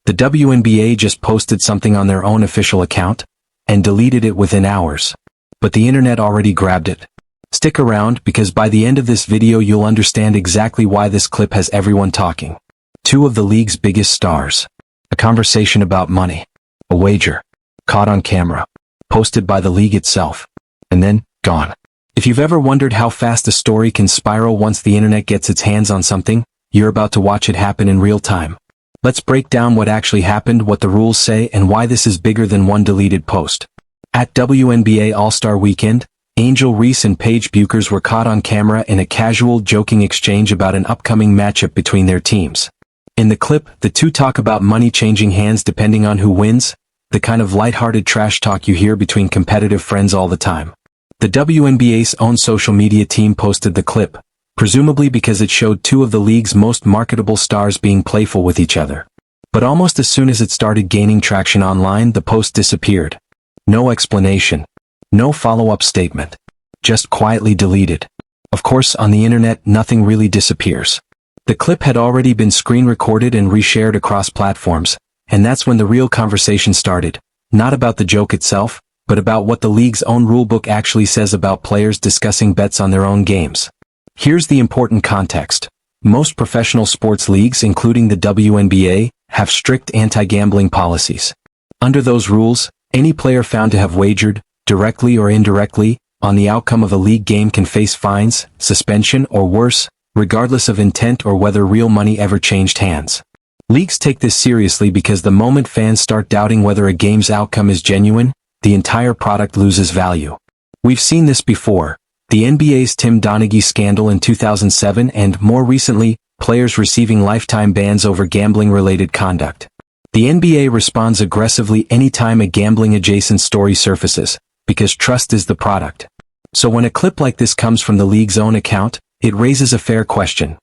The WNBA just posted something on their own official account and deleted it within hours. But the internet already grabbed it. Stick around, because by the end of this video you'll understand exactly why this clip has everyone talking. Two of the league's biggest stars. A conversation about money. A wager. Caught on camera. Posted by the league itself. And then, gone. If you've ever wondered how fast a story can spiral once the internet gets its hands on something, you're about to watch it happen in real time. Let's break down what actually happened, what the rules say, and why this is bigger than one deleted post. At WNBA All-Star Weekend, Angel Reese and Paige Bueckers were caught on camera in a casual, joking exchange about an upcoming matchup between their teams. In the clip, the two talk about money changing hands depending on who wins, the kind of lighthearted trash talk you hear between competitive friends all the time. The WNBA's own social media team posted the clip, presumably because it showed two of the league's most marketable stars being playful with each other. But almost as soon as it started gaining traction online, the post disappeared. No explanation. No follow-up statement. Just quietly deleted. Of course, on the internet, nothing really disappears. The clip had already been screen recorded and reshared across platforms, and that's when the real conversation started. Not about the joke itself, but about what the league's own rulebook actually says about players discussing bets on their own games. Here's the important context. Most professional sports leagues, including the WNBA, have strict anti-gambling policies. Under those rules, any player found to have wagered, directly or indirectly, on the outcome of a league game can face fines, suspension, or worse, regardless of intent or whether real money ever changed hands. Leagues take this seriously because the moment fans start doubting whether a game's outcome is genuine, the entire product loses value. We've seen this before. The NBA's Tim Donaghy scandal in 2007, and more recently, players receiving lifetime bans over gambling-related conduct. The NBA responds aggressively anytime a gambling-adjacent story surfaces, because trust is the product. So when a clip like this comes from the league's own account, it raises a fair question.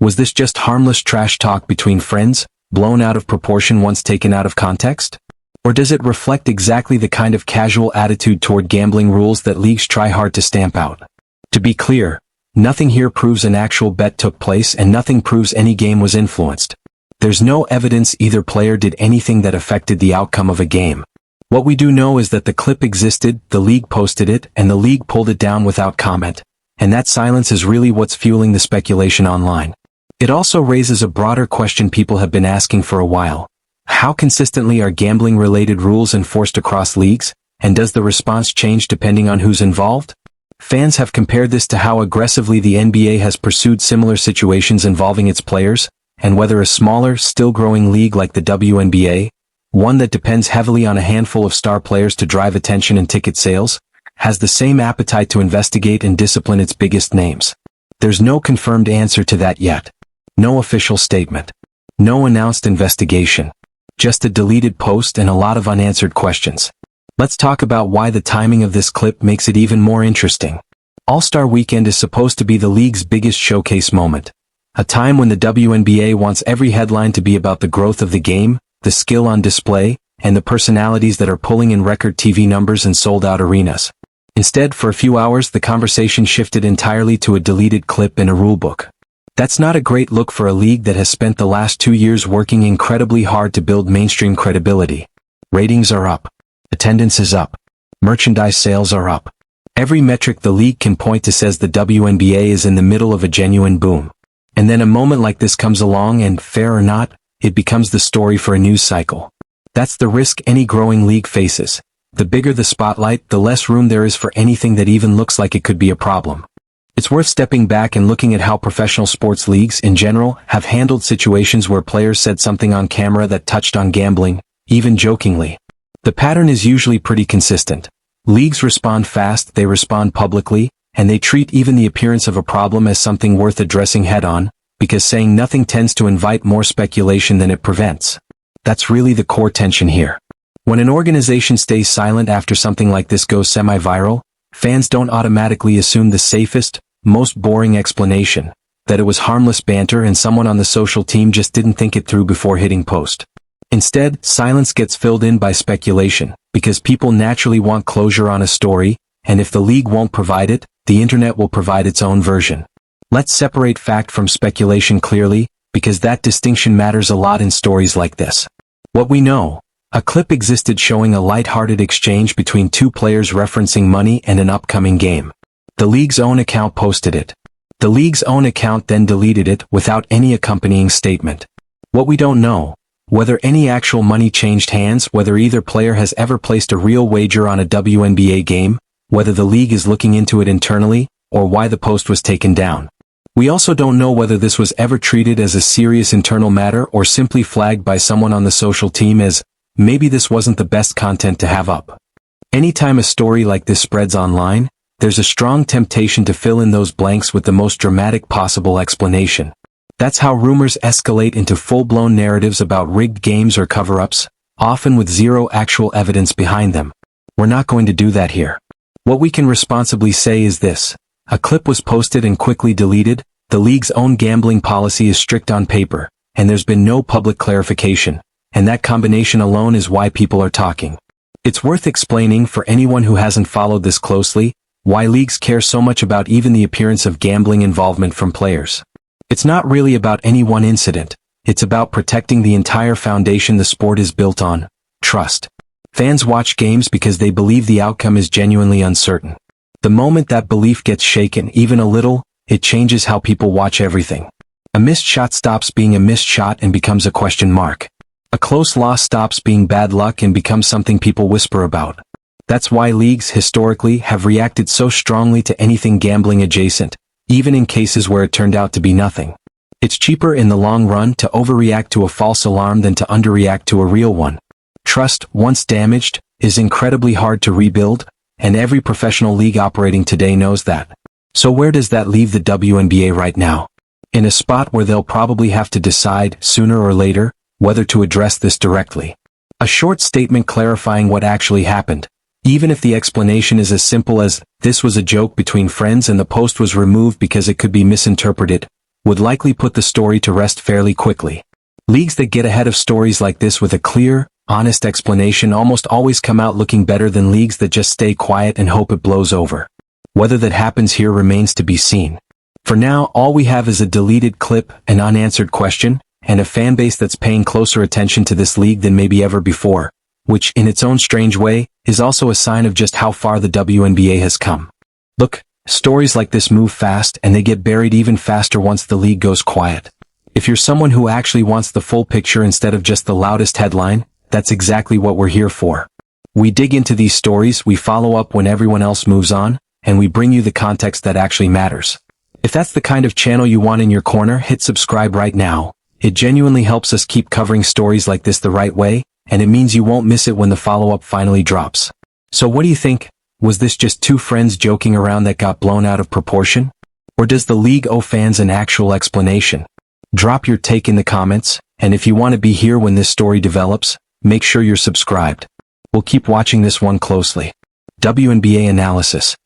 Was this just harmless trash talk between friends, blown out of proportion once taken out of context? Or does it reflect exactly the kind of casual attitude toward gambling rules that leagues try hard to stamp out? To be clear, nothing here proves an actual bet took place and nothing proves any game was influenced. There's no evidence either player did anything that affected the outcome of a game. What we do know is that the clip existed, the league posted it, and the league pulled it down without comment. And that silence is really what's fueling the speculation online. It also raises a broader question people have been asking for a while. How consistently are gambling-related rules enforced across leagues, and does the response change depending on who's involved? Fans have compared this to how aggressively the NBA has pursued similar situations involving its players, and whether a smaller, still-growing league like the WNBA, one that depends heavily on a handful of star players to drive attention and ticket sales, has the same appetite to investigate and discipline its biggest names. There's no confirmed answer to that yet. No official statement. No announced investigation. Just a deleted post and a lot of unanswered questions. Let's talk about why the timing of this clip makes it even more interesting. All-Star Weekend is supposed to be the league's biggest showcase moment. A time when the WNBA wants every headline to be about the growth of the game, the skill on display, and the personalities that are pulling in record TV numbers and sold-out arenas. Instead, for a few hours, the conversation shifted entirely to a deleted clip in a rulebook. That's not a great look for a league that has spent the last 2 years working incredibly hard to build mainstream credibility. Ratings are up. Attendance is up. Merchandise sales are up. Every metric the league can point to says the WNBA is in the middle of a genuine boom. And then a moment like this comes along and, fair or not, it becomes the story for a news cycle. That's the risk any growing league faces. The bigger the spotlight, the less room there is for anything that even looks like it could be a problem. It's worth stepping back and looking at how professional sports leagues, in general, have handled situations where players said something on camera that touched on gambling, even jokingly. The pattern is usually pretty consistent. Leagues respond fast, they respond publicly, and they treat even the appearance of a problem as something worth addressing head-on, because saying nothing tends to invite more speculation than it prevents. That's really the core tension here. When an organization stays silent after something like this goes semi-viral, fans don't automatically assume the safest, most boring explanation, that it was harmless banter and someone on the social team just didn't think it through before hitting post. Instead, silence gets filled in by speculation, because people naturally want closure on a story, and if the league won't provide it, the internet will provide its own version. Let's separate fact from speculation clearly, because that distinction matters a lot in stories like this. What we know: a clip existed showing a light-hearted exchange between two players referencing money and an upcoming game. The league's own account posted it. The league's own account then deleted it without any accompanying statement. What we don't know: whether any actual money changed hands, whether either player has ever placed a real wager on a WNBA game, whether the league is looking into it internally, or why the post was taken down. We also don't know whether this was ever treated as a serious internal matter or simply flagged by someone on the social team as, maybe this wasn't the best content to have up. Anytime a story like this spreads online, there's a strong temptation to fill in those blanks with the most dramatic possible explanation. That's how rumors escalate into full-blown narratives about rigged games or cover-ups, often with zero actual evidence behind them. We're not going to do that here. What we can responsibly say is this: a clip was posted and quickly deleted. The league's own gambling policy is strict on paper, and there's been no public clarification, and that combination alone is why people are talking. It's worth explaining for anyone who hasn't followed this closely, why leagues care so much about even the appearance of gambling involvement from players. It's not really about any one incident. It's about protecting the entire foundation the sport is built on: trust. Fans watch games because they believe the outcome is genuinely uncertain. The moment that belief gets shaken even a little, it changes how people watch everything. A missed shot stops being a missed shot and becomes a question mark. A close loss stops being bad luck and becomes something people whisper about. That's why leagues historically have reacted so strongly to anything gambling adjacent, even in cases where it turned out to be nothing. It's cheaper in the long run to overreact to a false alarm than to underreact to a real one. Trust, once damaged, is incredibly hard to rebuild, and every professional league operating today knows that. So where does that leave the WNBA right now? In a spot where they'll probably have to decide, sooner or later, whether to address this directly. A short statement clarifying what actually happened, even if the explanation is as simple as, "This was a joke between friends and the post was removed because it could be misinterpreted," would likely put the story to rest fairly quickly. Leagues that get ahead of stories like this with a clear, honest explanation almost always come out looking better than leagues that just stay quiet and hope it blows over. Whether that happens here remains to be seen. For now, all we have is a deleted clip, an unanswered question, and a fanbase that's paying closer attention to this league than maybe ever before, which, in its own strange way, is also a sign of just how far the WNBA has come. Look, stories like this move fast and they get buried even faster once the league goes quiet. If you're someone who actually wants the full picture instead of just the loudest headline, that's exactly what we're here for. We dig into these stories, we follow up when everyone else moves on, and we bring you the context that actually matters. If that's the kind of channel you want in your corner, hit subscribe right now. It genuinely helps us keep covering stories like this the right way, and it means you won't miss it when the follow-up finally drops. So what do you think? Was this just two friends joking around that got blown out of proportion? Or does the league owe fans an actual explanation? Drop your take in the comments, and if you want to be here when this story develops, make sure you're subscribed. We'll keep watching this one closely. WNBA Analysis.